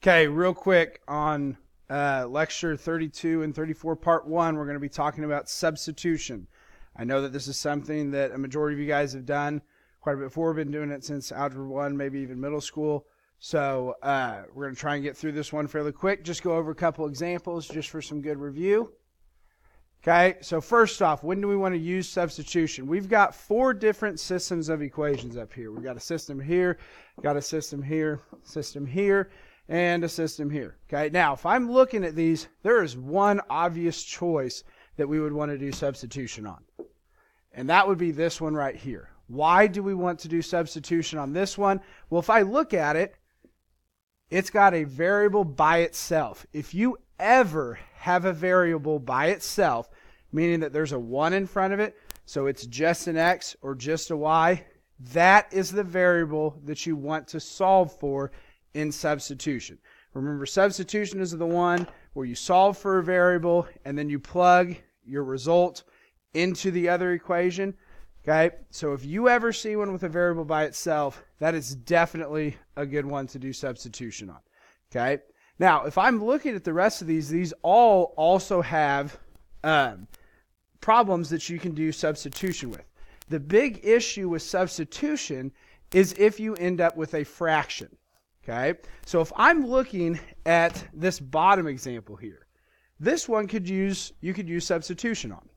Okay, real quick on lecture 32 and 34, part 1, we're going to be talking about substitution. I know that this is something that a majority of you guys have done quite a bit before. We've been doing it since Algebra 1, maybe even middle school. So we're going to try and get through this one fairly quick. Just go over a couple examples just for some good review. Okay, so first off, when do we want to use substitution? We've got 4 different systems of equations up here. We've got a system here, got a system here, and a system here. Okay, now if I'm looking at these, there is one obvious choice that we would want to do substitution on. And that would be this one right here. Why do we want to do substitution on this one? Well, if I look at it, it's got a variable by itself. If you ever have a variable by itself, meaning that there's a 1 in front of it, so it's just an x or just a y, that is the variable that you want to solve for in substitution. Remember, substitution is the one where you solve for a variable and then you plug your result into the other equation. Okay, so if you ever see one with a variable by itself, that is definitely a good one to do substitution on. Okay, now if I'm looking at the rest of these all also have problems that you can do substitution with. The big issue with substitution is if you end up with a fraction. Okay, so if I'm looking at this bottom example here, this one you could use substitution on.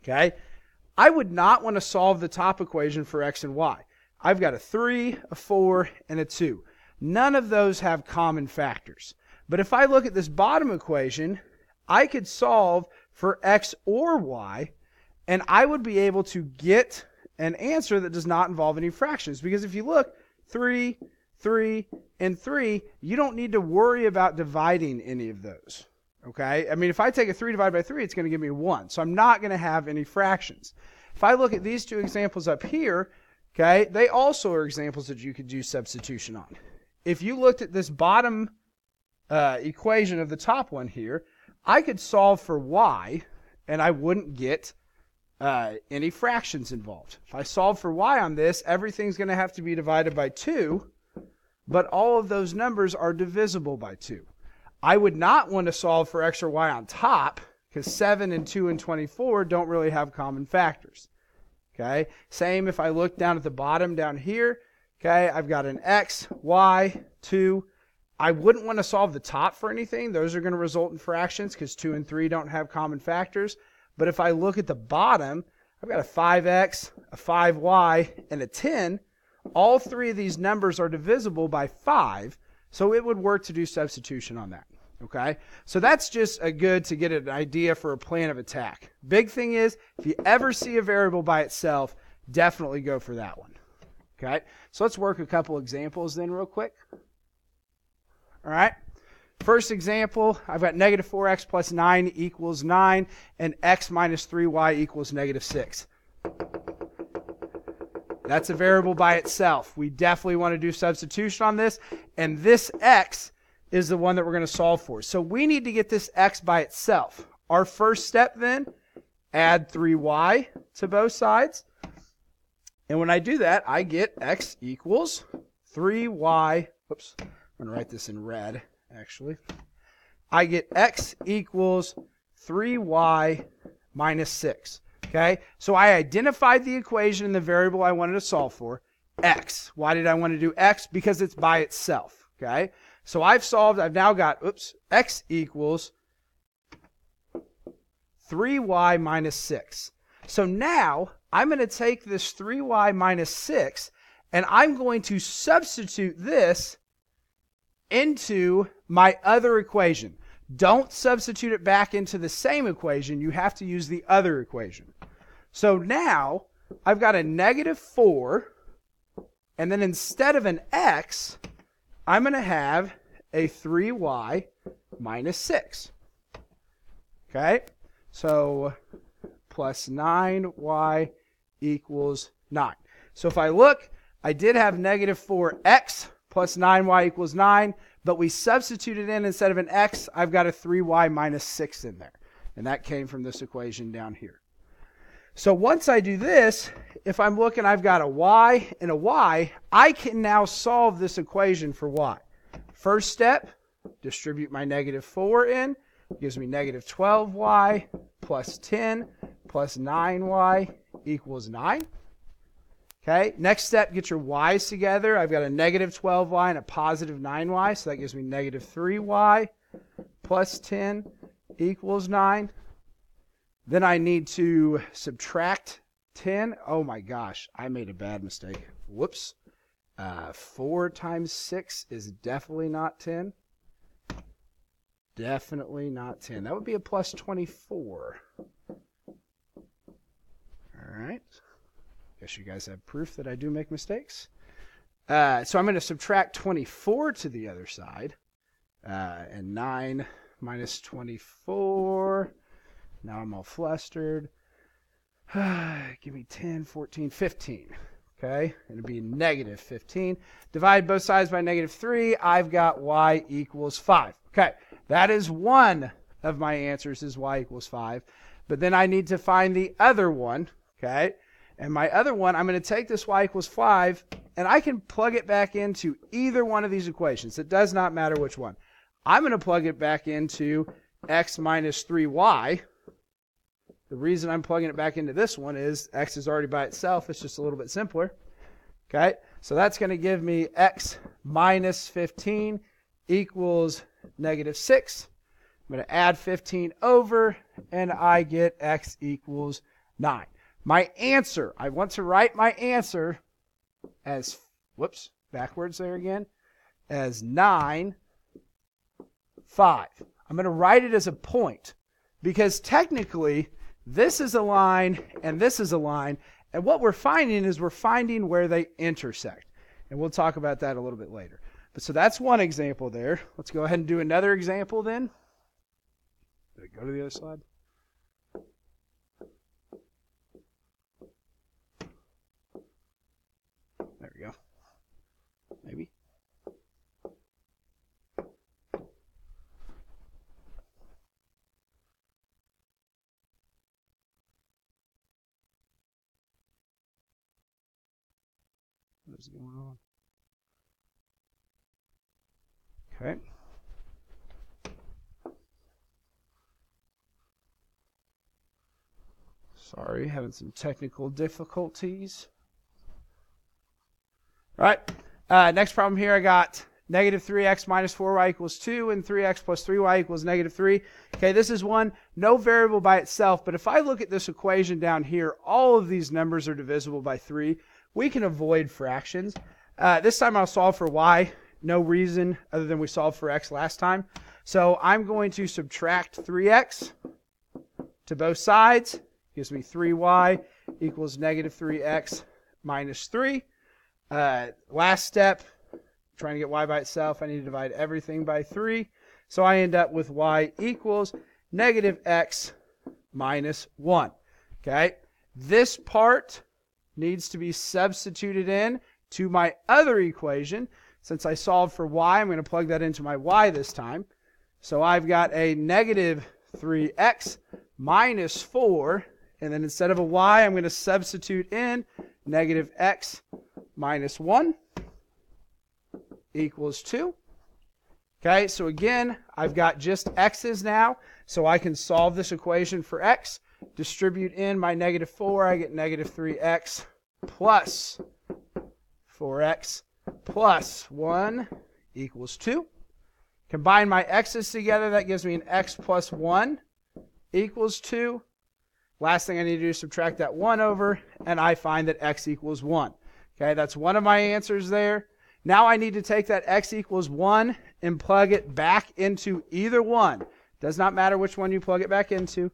Okay, I would not want to solve the top equation for x and y. I've got a 3, a 4, and a 2. None of those have common factors. But if I look at this bottom equation, I could solve for x or y, and I would be able to get an answer that does not involve any fractions. Because if you look, 3, 3, and 3, you don't need to worry about dividing any of those. Okay? I mean, if I take a 3 divided by 3, it's going to give me 1. So I'm not going to have any fractions. If I look at these 2 examples up here, okay, they also are examples that you could use substitution on. If you looked at this bottom equation of the top one here, I could solve for y, and I wouldn't get any fractions involved. If I solve for y on this, everything's going to have to be divided by 2, but all of those numbers are divisible by 2. I would not want to solve for x or y on top, because 7 and 2 and 24 don't really have common factors. Okay, same if I look down at the bottom down here. Okay, I've got an x, y, 2. I wouldn't want to solve the top for anything. Those are going to result in fractions because 2 and 3 don't have common factors. But if I look at the bottom, I've got a 5x, a 5y, and a 10. All 3 of these numbers are divisible by 5, so it would work to do substitution on that. Okay, so that's just a good to get an idea for a plan of attack. Big thing is, if you ever see a variable by itself, definitely go for that one. Okay, so let's work a couple examples then real quick. All right, first example, I've got negative 4x plus 9 equals 9, and x minus 3y equals negative 6. That's a variable by itself. We definitely want to do substitution on this, and this x is the one that we're going to solve for. So we need to get this x by itself. Our first step then, add 3y to both sides. And when I do that, I get x equals 3y. Whoops, I'm going to write this in red, actually. I get x equals 3y minus 6. Okay, so I identified the equation and the variable I wanted to solve for, x. Why did I want to do x? Because it's by itself. Okay, so I've now got, x equals 3y minus 6. So now I'm going to take this 3y minus 6 and I'm going to substitute this into my other equation. Don't substitute it back into the same equation. You have to use the other equation. So now I've got a negative 4, and then instead of an x, I'm going to have a 3y minus 6. Okay, so plus 9y equals 9. So if I look, I did have negative 4x plus 9y equals 9, but we substituted in instead of an x, I've got a 3y minus 6 in there. And that came from this equation down here. So once I do this, if I'm looking, I've got a y and a y, I can now solve this equation for y. First step, distribute my negative 4 in, gives me negative 12y plus 10 plus 9y equals 9. Okay, next step, get your y's together. I've got a negative 12y and a positive 9y, so that gives me negative 3y plus 10 equals 9. Then I need to subtract 10. Oh my gosh, I made a bad mistake. Whoops. 4 times 6 is definitely not 10. Definitely not 10. That would be a plus 24. All right. Guess you guys have proof that I do make mistakes. So I'm going to subtract 24 to the other side. And 9 minus 24. Now I'm all flustered. Give me 10, 14, 15. Okay, and it'd be negative 15. Divide both sides by negative 3. I've got y equals 5. Okay, that is one of my answers is y equals 5. But then I need to find the other one. Okay, and my other one, I'm going to take this y equals 5, and I can plug it back into either one of these equations. It does not matter which one. I'm going to plug it back into x minus 3y. The reason I'm plugging it back into this one is x is already by itself. It's just a little bit simpler. Okay, so that's going to give me x minus 15 equals negative 6. I'm going to add 15 over, and I get x equals 9. My answer, I want to write my answer as, whoops, backwards there again, as 9, 5. I'm going to write it as a point because technically this is a line and this is a line, and what we're finding is we're finding where they intersect. And we'll talk about that a little bit later. But so that's one example there. Let's go ahead and do another example then. Did I go to the other slide? There we go. Maybe. What is going on? Okay. Sorry, having some technical difficulties. All right, next problem here, I got negative 3x minus 4y equals 2 and 3x plus 3y equals negative 3. Okay, this is one, no variable by itself, but if I look at this equation down here, all of these numbers are divisible by 3. We can avoid fractions. This time I'll solve for y. No reason other than we solved for x last time. So I'm going to subtract 3x to both sides. Gives me 3y equals negative 3x minus 3. Last step, trying to get y by itself, I need to divide everything by 3. So I end up with y equals negative x minus 1. Okay, this part needs to be substituted in to my other equation. Since I solved for y, I'm going to plug that into my y this time. So I've got a negative 3x minus 4. And then instead of a y, I'm going to substitute in negative x minus 1 equals 2. Okay, so again, I've got just x's now. So I can solve this equation for x. Distribute in my negative 4. I get negative 3x plus 4x plus 1 equals 2. Combine my x's together, that gives me an x plus 1 equals 2. Last thing I need to do is subtract that 1 over, and I find that x equals 1. Okay, that's one of my answers there. Now I need to take that x equals 1 and plug it back into either one. Does not matter which one you plug it back into.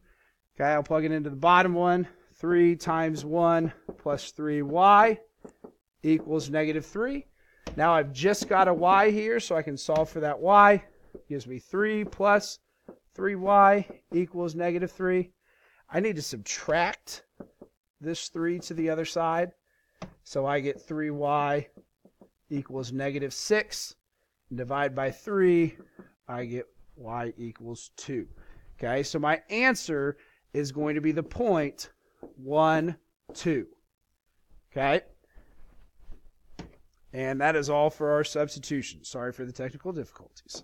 Okay, I'll plug it into the bottom one. 3 times 1 plus 3y equals negative 3. Now I've just got a y here, so I can solve for that y. Gives me 3 plus 3y equals negative 3. I need to subtract this 3 to the other side. So I get 3y equals negative 6. And divide by 3, I get y equals 2. Okay, so my answer is going to be the point 1, 2. Okay? And that is all for our substitution. Sorry for the technical difficulties.